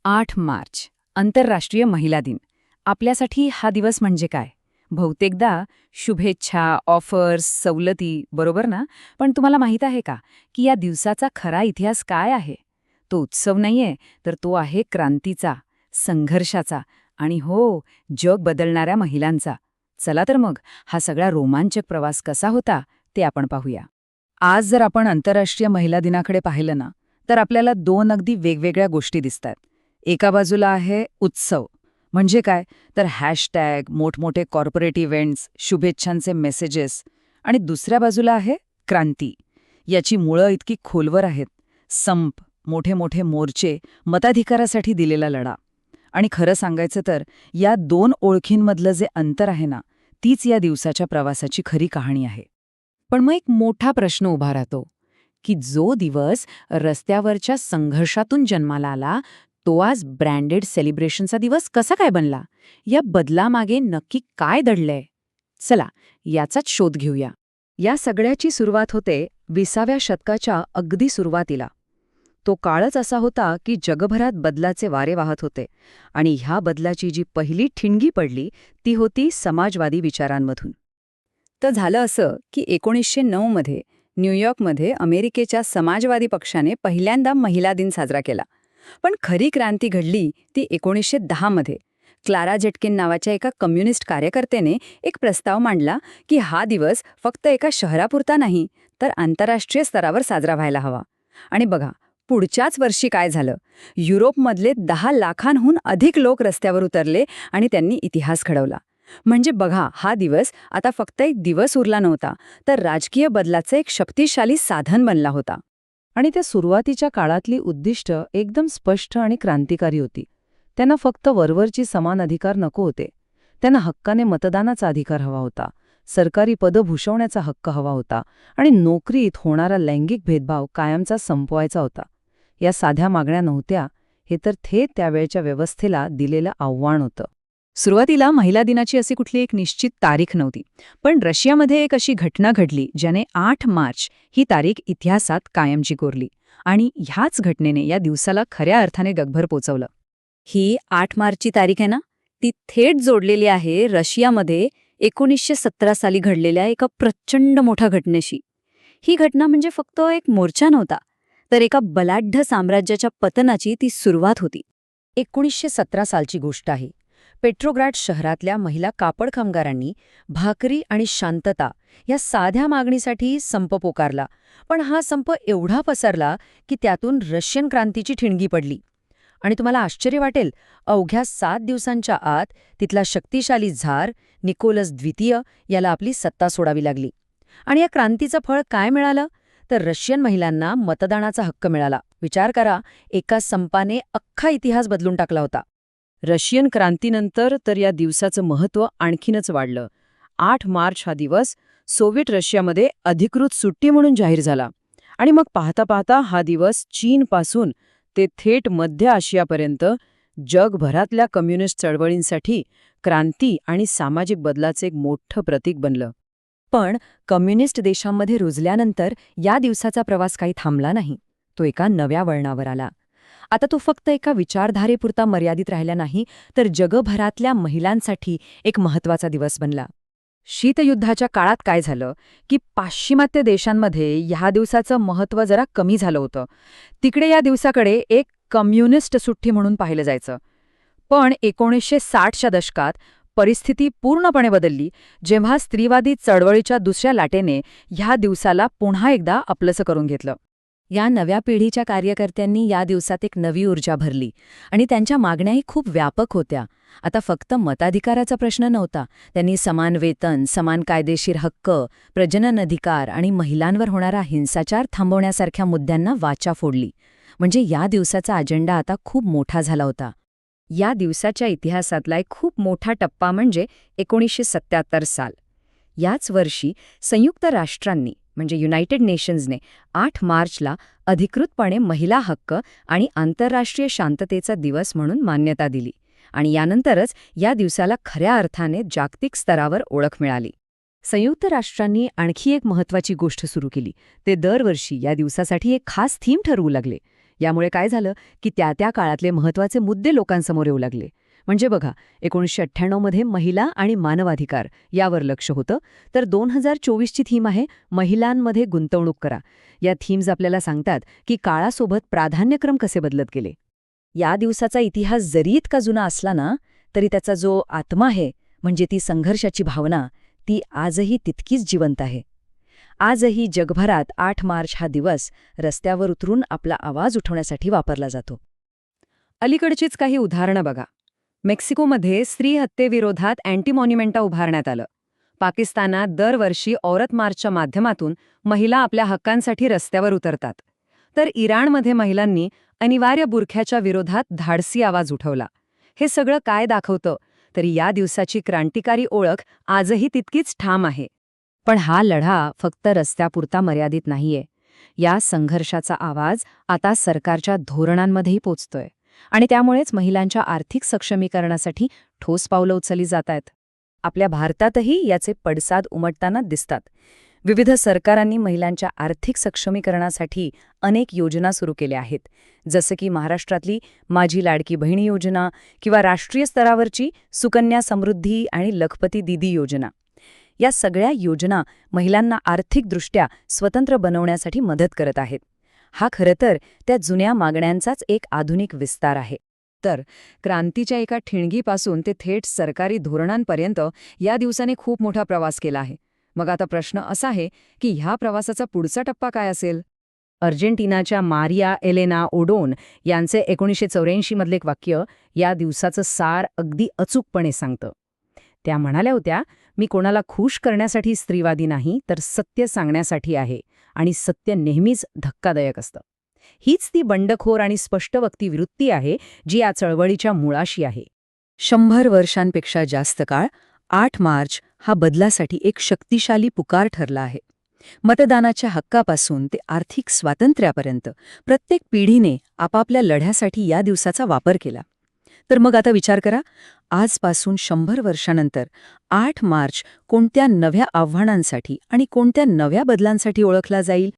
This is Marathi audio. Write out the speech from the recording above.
8 मार्च आंतरराष्ट्रीय महिला दिन. आपल्यासाठी हा दिवस म्हणजे काय? बहुतेकदा शुभेच्छा, ऑफर्स, सवलती, बरोबर ना? पण तुम्हाला माहीत आहे का की या दिवसाचा खरा इतिहास काय आहे? तो उत्सव नाहीये, तर तो आहे क्रांतीचा, संघर्षाचा आणि हो, जग बदलणाऱ्या महिलांचा. चला तर मग हा सगळा रोमांचक प्रवास कसा होता ते आपण पाहूया. आज जर आपण आंतरराष्ट्रीय महिला दिनाकडे पाहिलं ना, तर आपल्याला दोन अगदी वेगवेगळ्या गोष्टी दिसतात. एका बाजूला आहे उत्सव, म्हणजे काय, तर हॅशटॅग, मोठमोठे कॉर्पोरेट इव्हेंट्स, शुभेच्छांचे मेसेजेस. आणि दुसऱ्या बाजूला आहे क्रांती. याची मुळं इतकी खोलवर आहेत. संप, मोठे मोठे मोर्चे, मताधिकारासाठी दिलेला लढा. आणि खरं सांगायचं तर या दोन ओळखींमधलं जे अंतर आहे ना, तीच या दिवसाच्या प्रवासाची खरी कहाणी आहे. पण मग एक मोठा प्रश्न उभा राहतो की जो दिवस रस्त्यावरच्या संघर्षातून जन्माला आला, तो आज ब्रँडेड सेलिब्रेशनचा दिवस कसा काय बनला? या बदलामागे नक्की काय दडलंय? चला, याचाच शोध घेऊया. या सगळ्याची सुरुवात होते 20व्या शतकाच्या अगदी सुरुवातीला. तो काळच असा होता की जगभरात बदलाचे वारे वाहत होते आणि ह्या बदलाची जी पहिली ठिणगी पडली ती होती समाजवादी विचारांमधून. तर झालं असं की 1909 मध्ये न्यूयॉर्कमध्ये अमेरिकेच्या समाजवादी पक्षाने पहिल्यांदा महिला दिन साजरा केला. पण खरी क्रांती घडली ती 1910 मध्ये. क्लारा झेटकिन नावाच्या एका कम्युनिस्ट कार्यकर्त्याने एक प्रस्ताव मांडला की हा दिवस फक्त एका शहरापुरता नाही, तर आंतरराष्ट्रीय स्तरावर साजरा व्हायला हवा. आणि बघा, पुढच्याच वर्षी काय झालं. युरोपमधले 10 लाखांहून अधिक लोक रस्त्यावर उतरले आणि त्यांनी इतिहास घडवला. म्हणजे बघा, हा दिवस आता फक्त एक दिवस उरला नव्हता, तर राजकीय बदलाचं एक शक्तिशाली साधन बनला होता. आणि त्या सुरुवातीच्या काळातली उद्दिष्ट एकदम स्पष्ट आणि क्रांतिकारी होती. त्यांना फक्त वरवरची समान अधिकार नको होते. त्यांना हक्काने मतदानाचा अधिकार हवा होता, सरकारी पदं भूषवण्याचा हक्क हवा होता आणि नोकरीत होणारा लैंगिक भेदभाव कायमचा संपवायचा होता. या साध्या मागण्या नव्हत्या, हे तर थेट त्यावेळच्या व्यवस्थेला दिलेलं आव्हान होतं. सुरुवातीला महिला दिनाची अशी कुठली एक निश्चित तारीख नव्हती, पण रशियामध्ये एक अशी घटना घडली ज्याने 8 मार्च ही तारीख इतिहासात कायमची कोरली. आणि ह्याच घटनेने या दिवसाला खऱ्या अर्थाने गगभर पोचवलं. ही 8 मार्चची तारीख आहे ना, ती थेट जोडलेली आहे रशियामध्ये 1917 साली घडलेल्या एका प्रचंड मोठ्या घटनेशी. ही घटना म्हणजे फक्त एक मोर्चा नव्हता, तर एका बलाढ्य साम्राज्याच्या पतनाची ती सुरुवात होती. 1917 सालची गोष्ट आहे. पेट्रोग्राड शहरातल्या महिला कापड कामगारांनी भाकरी आणि शांतता या साध्या मागणीसाठी संप पुकारला. पण हा संप एवढा पसरला की त्यातून रशियन क्रांतीची ठिणगी पडली. आणि तुम्हाला आश्चर्य वाटेल, अवघ्या 7 दिवसांच्या आत तिथला शक्तिशाली झार निकोलस द्वितीय याला आपली सत्ता सोडावी लागली. आणि या क्रांतीचं फळ काय मिळालं? तर रशियन महिलांना मतदानाचा हक्क मिळाला. विचार करा, एका संपाने अख्खा इतिहास बदलून टाकला होता. रशियन क्रांतीनंतर तर या दिवसाचं महत्त्व आणखीनच वाढलं. 8 मार्च हा दिवस सोव्हिएट रशियामध्ये अधिकृत सुट्टी म्हणून जाहीर झाला. आणि मग पाहता पाहता हा दिवस चीनपासून ते थेट मध्य आशियापर्यंत जगभरातल्या कम्युनिस्ट चळवळींसाठी क्रांती आणि सामाजिक बदलाचे एक मोठं प्रतीक बनलं. पण कम्युनिस्ट देशांमध्ये रुजल्यानंतर या दिवसाचा प्रवास काही थांबला नाही. तो एका नव्या वळणावर आला. आता तो फक्त एका विचारधारेपुरता मर्यादित राहिला नाही, तर जगभरातल्या महिलांसाठी एक महत्त्वाचा दिवस बनला. शीतयुद्धाच्या काळात काय झालं की पाश्चिमात्य देशांमध्ये ह्या दिवसाचं महत्त्व जरा कमी झालं होतं. तिकडे या दिवसाकडे एक कम्युनिस्ट सुट्टी म्हणून पाहिलं जायचं. पण 1960च्या दशकात परिस्थिती पूर्णपणे बदलली, जेव्हा स्त्रीवादी चळवळीच्या दुसऱ्या लाटेने ह्या दिवसाला पुन्हा एकदा आपलंसं करून घेतलं. या नव्या पिढीच्या कार्यकर्त्यांनी या दिवसात एक नवी ऊर्जा भरली आणि त्यांच्या मागण्याही खूप व्यापक होत्या. आता फक्त मताधिकाराचा प्रश्न नव्हता. त्यांनी समान वेतन, समान कायदेशीर हक्क, प्रजनन अधिकार आणि महिलांवर होणारा हिंसाचार थांबवण्यासारख्या मुद्द्यांना वाचा फोडली. म्हणजे या दिवसाचा अजेंडा आता खूप मोठा झाला होता. या दिवसाच्या इतिहासातला एक खूप मोठा टप्पा म्हणजे 1977 साल. याच वर्षी संयुक्त राष्ट्रांनी म्हणजे युनायटेड नेशन्सने 8 मार्चला अधिकृतपणे महिला हक्क आणि आंतरराष्ट्रीय शांततेचा दिवस म्हणून मान्यता दिली. आणि यानंतरच या दिवसाला खऱ्या अर्थाने जागतिक स्तरावर ओळख मिळाली. संयुक्त राष्ट्रांनी आणखी एक महत्त्वाची गोष्ट सुरू केली. ते दरवर्षी या दिवसासाठी एक खास थीम ठरवू लागले. यामुळे काय झालं की त्या काळातले महत्त्वाचे मुद्दे लोकांसमोर येऊ लागले. म्हणजे बघा, 1998 मध्ये महिला आणि मानवाधिकार यावर लक्ष होतं, तर 2024ची थीम आहे महिलांमध्ये गुंतवणूक करा. या थीम्स आपल्याला सांगतात की काळासोबत प्राधान्यक्रम कसे बदलत गेले. या दिवसाचा इतिहास जरी इतका जुना असला ना, तरी त्याचा जो आत्मा आहे, म्हणजे ती संघर्षाची भावना, ती आजही तितकीच जिवंत आहे. आजही जगभरात 8 मार्च हा दिवस रस्त्यावर उतरून आपला आवाज उठवण्यासाठी वापरला जातो. अलीकडचीच काही उदाहरणं बघा. मेक्सिकोमध्ये स्त्री हत्येविरोधात अँटी मॉन्युमेंटा उभारण्यात आलं. पाकिस्तानात दरवर्षी औरत मार्चच्या माध्यमातून महिला आपल्या हक्कांसाठी रस्त्यावर उतरतात. तर इराणमध्ये महिलांनी अनिवार्य बुरख्याच्या विरोधात धाडसी आवाज उठवला. हे सगळं काय दाखवतं, तर या दिवसाची क्रांतिकारी ओळख आजही तितकीच ठाम आहे. पण हा लढा फक्त रस्त्यापुरता मर्यादित नाहीये. या संघर्षाचा आवाज आता सरकारच्या धोरणांमध्येही पोचतोय आणि त्यामुळेच महिलांच्या आर्थिक सक्षमीकरणासाठी ठोस पावलं उचलली जातायत. आपल्या भारतातही याचे पडसाद उमटताना दिसतात. विविध सरकारांनी महिलांच्या आर्थिक सक्षमीकरणासाठी अनेक योजना सुरू केल्या आहेत, जसं की महाराष्ट्रातली माझी लाडकी बहीण योजना किंवा राष्ट्रीय स्तरावरची सुकन्या समृद्धी आणि लखपती दीदी योजना. या सगळ्या योजना महिलांना आर्थिकदृष्ट्या स्वतंत्र बनवण्यासाठी मदत करत आहेत. हा खरं तर त्या जुन्या मागण्यांचाच एक आधुनिक विस्तार आहे. तर क्रांतीच्या एका ठिणगीपासून ते थेट सरकारी धोरणांपर्यंत या दिवसाने खूप मोठा प्रवास केला आहे. मग आता प्रश्न असा आहे की ह्या प्रवासाचा पुढचा टप्पा काय असेल? अर्जेंटिनाच्या मारिया एलेना ओडोन यांचे 1984 मधले एक वाक्य या दिवसाचं सार अगदी अचूकपणे सांगतं. त्या म्हणाल्या होत्या, मी कोणाला खुश करण्यासाठी स्त्रीवादी नाही, तर सत्य सांगण्यासाठी आहे, आणि सत्य नेहमीच धक्कादायक असतं. हीच ती बंडखोर आणि स्पष्टवक्ती वृत्ती आहे जी या चळवळीच्या मुळाशी आहे. 100 वर्षांपेक्षा जास्त काळ 8 मार्च हा बदलासाठी एक शक्तिशाली पुकार ठरला आहे. मतदानाच्या हक्कापासून ते आर्थिक स्वातंत्र्यापर्यंत प्रत्येक पिढीने आपापल्या लढ्यासाठी या दिवसाचा वापर केला. तर मग आता विचार करा, आजपासून 100 वर्षांनंतर 8 मार्च कोणत्या नव्या आव्हानांसाठी आणि कोणत्या नव्या बदलांसाठी ओळखला जाईल?